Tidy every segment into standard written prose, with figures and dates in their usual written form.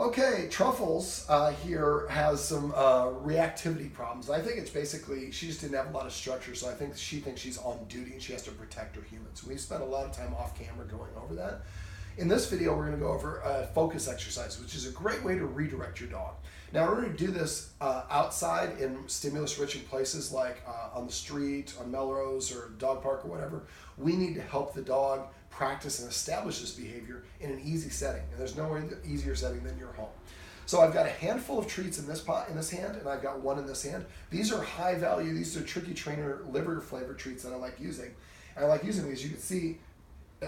Okay, Truffles here has some reactivity problems. I think it's basically she just didn't have a lot of structure, so I think she thinks she's on duty and she has to protect her humans. We spent a lot of time off camera going over that. In this video, we're going to go over a focus exercise, which is a great way to redirect your dog. Now, in order to do this outside in stimulus-rich places like on the street, on Melrose, or dog park, or whatever, we need to help the dog practice and establish this behavior in an easy setting. And there's no easier setting than your home. So I've got a handful of treats in this pot, in this hand, and I've got one in this hand. These are high value. These are Tricky Trainer liver flavored treats that I like using. And I like using these. You can see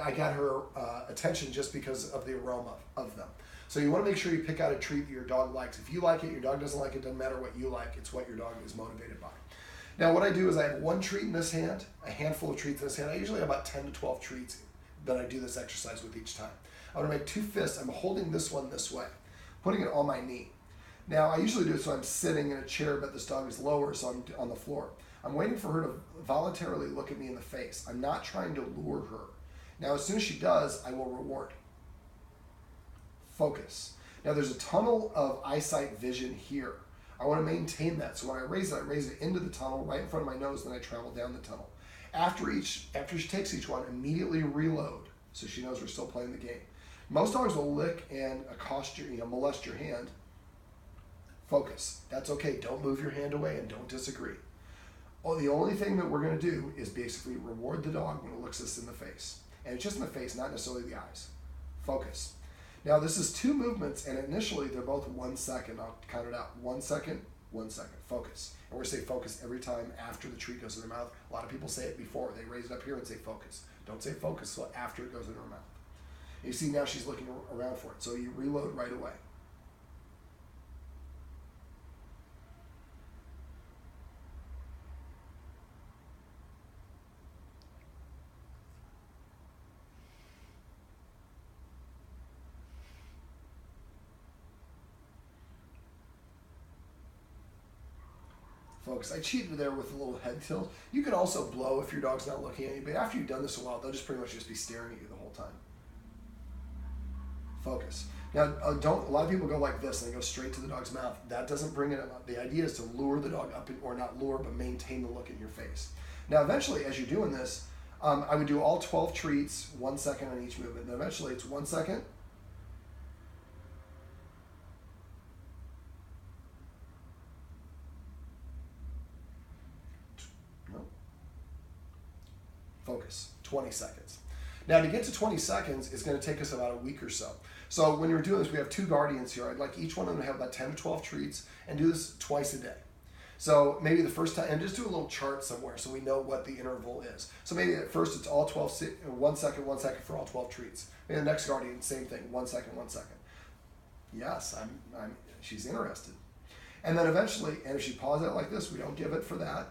I got her attention just because of the aroma of them. So you want to make sure you pick out a treat that your dog likes. If you like it, your dog doesn't like it, doesn't matter what you like, it's what your dog is motivated by. Now what I do is I have one treat in this hand, a handful of treats in this hand. I usually have about 10 to 12 treats that I do this exercise with each time. I'm going to make two fists. I'm holding this one this way, putting it on my knee. Now I usually do it so I'm sitting in a chair, but this dog is lower, so I'm on the floor. I'm waiting for her to voluntarily look at me in the face. I'm not trying to lure her. Now as soon as she does, I will reward. Focus. Now there's a tunnel of eyesight vision here. I want to maintain that. So when I raise it into the tunnel right in front of my nose, then I travel down the tunnel. After she takes each one, immediately reload so she knows we're still playing the game. Most dogs will lick and accost your, molest your hand. Focus. That's okay. Don't move your hand away and don't disagree. Oh, the only thing that we're going to do is basically reward the dog when it looks us in the face. And it's just in the face, not necessarily the eyes. Focus. Now this is two movements, and initially they're both 1 second. I'll count it out. 1 second, 1 second. Focus. And we're going to say focus every time after the treat goes in their mouth. A lot of people say it before. They raise it up here and say focus. Don't say focus until after it goes in her mouth. You see now she's looking around for it. So you reload right away. Focus. I cheated there with a little head tilt. You can also blow if your dog's not looking at you, but after you've done this a while, they'll just pretty much just be staring at you the whole time. Focus. Now, a lot of people go like this and they go straight to the dog's mouth. That doesn't bring it up. The idea is to lure the dog up, or not lure, but maintain the look in your face. Now, eventually, as you're doing this, I would do all 12 treats, 1 second on each movement. Then eventually, it's 1 second. Focus, 20 seconds. Now to get to 20 seconds, it's going to take us about a week or so. So when you're doing this, we have two guardians here. I'd like each one of them to have about 10 to 12 treats and do this twice a day. So maybe the first time, and just do a little chart somewhere so we know what the interval is. So maybe at first it's all 1 second, 1 second for all 12 treats. Maybe the next guardian, same thing, 1 second, 1 second. Yes, she's interested. And then eventually, and if she paws out like this, we don't give it for that.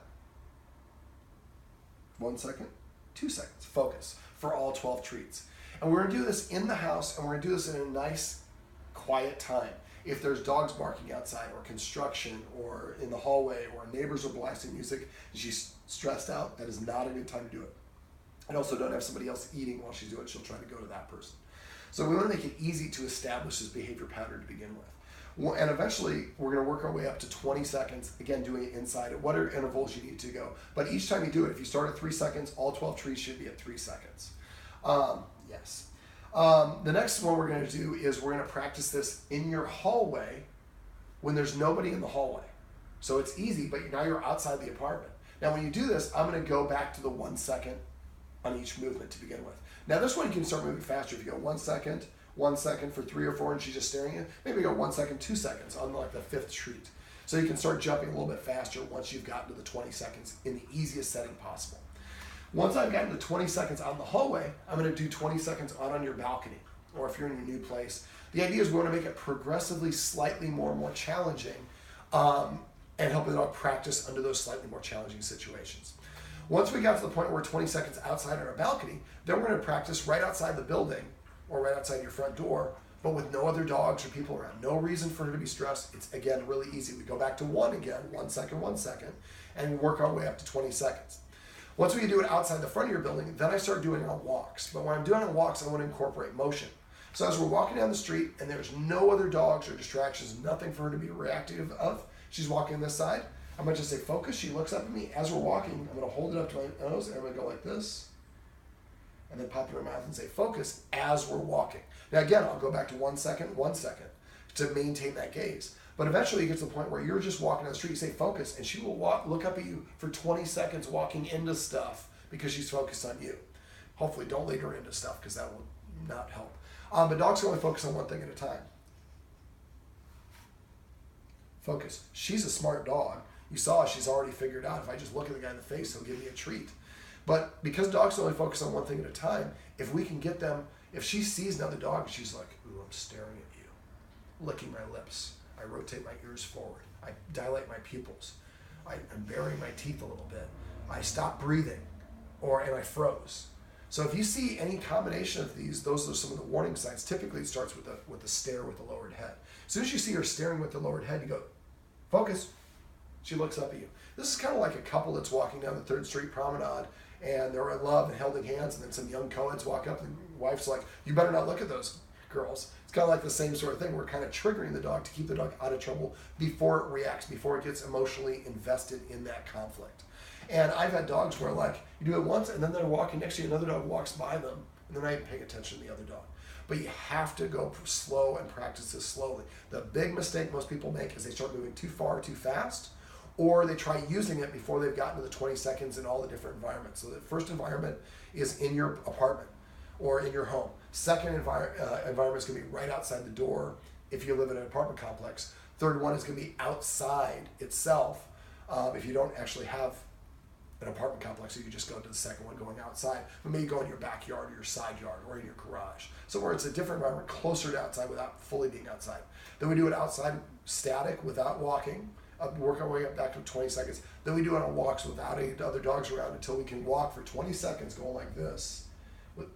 1 second. 2 seconds, focus, for all 12 treats. And we're going to do this in the house, and we're going to do this in a nice, quiet time. If there's dogs barking outside, or construction, or in the hallway, or neighbors are blasting music, and she's stressed out, that is not a good time to do it. And also don't have somebody else eating while she's doing it. She'll try to go to that person. So we want to make it easy to establish this behavior pattern to begin with. And eventually, we're going to work our way up to 20 seconds, again, doing it inside at whatever intervals you need to go. But each time you do it, if you start at 3 seconds, all 12 treats should be at 3 seconds. Yes. The next one we're going to do is we're going to practice this in your hallway when there's nobody in the hallway. So it's easy, but now you're outside the apartment. Now when you do this, I'm going to go back to the 1 second on each movement to begin with. Now this one you can start moving faster. If you go 1 second, 1 second for 3 or 4, and she's just staring at you. Maybe go 1 second, 2 seconds on like the 5th treat. So you can start jumping a little bit faster once you've gotten to the 20 seconds in the easiest setting possible. Once I've gotten to 20 seconds out in the hallway, I'm going to do 20 seconds on your balcony, or if you're in your new place. The idea is we want to make it progressively slightly more and more challenging, and help the dog practice under those slightly more challenging situations. Once we got to the point where we're 20 seconds outside on our balcony, then we're going to practice right outside the building, or right outside your front door, but with no other dogs or people around. No reason for her to be stressed. It's, again, really easy. We go back to 1 again, 1 second, 1 second, and we work our way up to 20 seconds. Once we do it outside the front of your building, then I start doing it on walks. But when I'm doing it on walks, I want to incorporate motion. So as we're walking down the street and there's no other dogs or distractions, nothing for her to be reactive of, she's walking this side, I'm going to just say focus. She looks up at me. As we're walking, I'm going to hold it up to my nose and I'm going to go like this. And then pop it in her mouth and say focus as we're walking. Now again, I'll go back to 1 second to maintain that gaze. But eventually you get to the point where you're just walking down the street, you say focus, and she will look up at you for 20 seconds walking into stuff because she's focused on you. Hopefully don't lead her into stuff because that will not help. But dogs can only focus on one thing at a time. Focus. She's a smart dog. You saw she's already figured out if I just look at the guy in the face, he'll give me a treat. But because dogs only focus on one thing at a time, if we can get them, if she sees another dog, she's like, ooh, I'm staring at you, licking my lips. I rotate my ears forward. I dilate my pupils. I'm burying my teeth a little bit. I stop breathing, and I froze. So if you see any combination of these, those are some of the warning signs. Typically it starts with the stare with the lowered head. As soon as you see her staring with the lowered head, you go, focus. She looks up at you. This is kind of like a couple that's walking down the 3rd Street Promenade and they're in love and holding hands, and then some young co-eds walk up and the wife's like, you better not look at those girls. It's kind of like the same sort of thing. We're kind of triggering the dog to keep the dog out of trouble before it reacts, before it gets emotionally invested in that conflict. And I've had dogs where like you do it once and then they're walking next to you, another dog walks by them and they're not even paying attention to the other dog. But you have to go slow and practice this slowly. The big mistake most people make is they start moving too far too fast, or they try using it before they've gotten to the 20 seconds in all the different environments. So the first environment is in your apartment or in your home. Second environment is going to be right outside the door if you live in an apartment complex. Third one is going to be outside itself if you don't actually have an apartment complex, so you just go to the second one going outside. But maybe go in your backyard or your side yard or in your garage. So where it's a different environment, closer to outside without fully being outside. Then we do it outside static without walking, work our way up back to 20 seconds. Then we do it on walks without any other dogs around until we can walk for 20 seconds going like this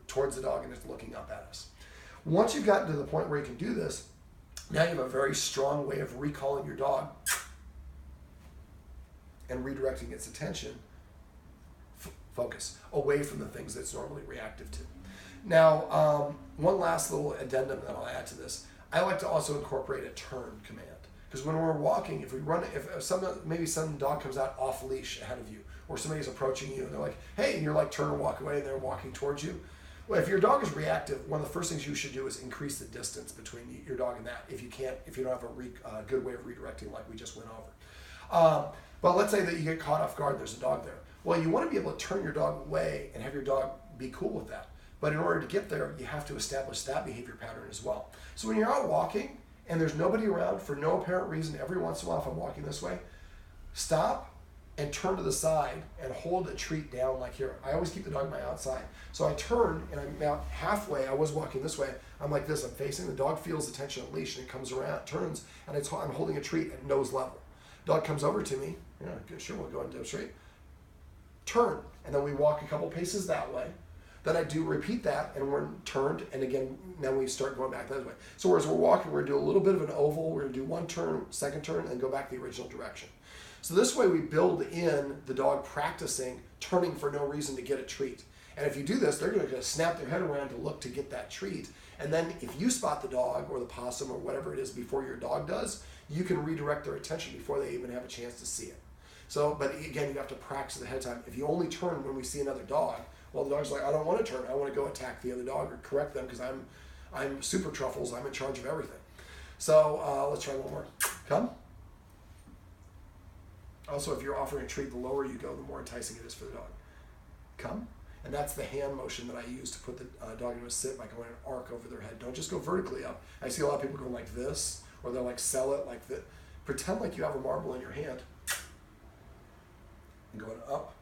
towards the dog and it's looking up at us. Once you've gotten to the point where you can do this, now you have a very strong way of recalling your dog and redirecting its attention, focus, away from the things that it's normally reactive to. Now, one last little addendum that I'll add to this. I like to also incorporate a turn command. Because when we're walking, if maybe some dog comes out off leash ahead of you, or somebody's approaching you and they're like, hey, and you're like, turn and walk away, and they're walking towards you. Well, if your dog is reactive, one of the first things you should do is increase the distance between your dog and that if you don't have a good way of redirecting like we just went over. But let's say that you get caught off guard, there's a dog there. Well, you want to be able to turn your dog away and have your dog be cool with that. But in order to get there, you have to establish that behavior pattern as well. So when you're out walking and there's nobody around for no apparent reason, every once in a while if I'm walking this way, stop and turn to the side and hold a treat down like here. I always keep the dog on my outside. So I turn and I'm about halfway, I was walking this way, I'm like this, I'm facing, the dog feels the tension on the leash and it comes around, turns, and I'm holding a treat at nose level. Dog comes over to me, sure, we'll go and demonstrate. Turn, and then we walk a couple paces that way. Then I do repeat that, and we're turned, and again, now we start going back that way. So as we're walking, we're gonna do a little bit of an oval, we're gonna do one turn, second turn, and then go back the original direction. So this way we build in the dog practicing turning for no reason to get a treat. And if you do this, they're gonna snap their head around to look to get that treat. And then if you spot the dog or the possum or whatever it is before your dog does, you can redirect their attention before they even have a chance to see it. So, but again, you have to practice ahead of time. If you only turn when we see another dog, well, the dog's like, I don't want to turn. I want to go attack the other dog or correct them because I'm super truffles. I'm in charge of everything. So let's try one more. Come. Also, if you're offering a treat, the lower you go, the more enticing it is for the dog. Come. And that's the hand motion that I use to put the dog into a sit by going an arc over their head. Don't just go vertically up. I see a lot of people going like this, or they'll like sell it like this. Pretend like you have a marble in your hand. And going up.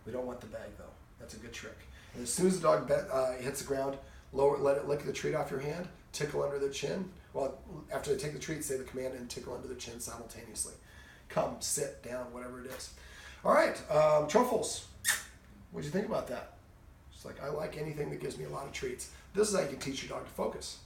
We don't want the bag though. That's a good trick. And as soon as the dog hits the ground, let it lick the treat off your hand, tickle under the chin. Well, after they take the treat, say the command and tickle under the chin simultaneously. Come, sit, down, whatever it is. All right, truffles. What do you think about that? It's like, I like anything that gives me a lot of treats. This is how you can teach your dog to focus.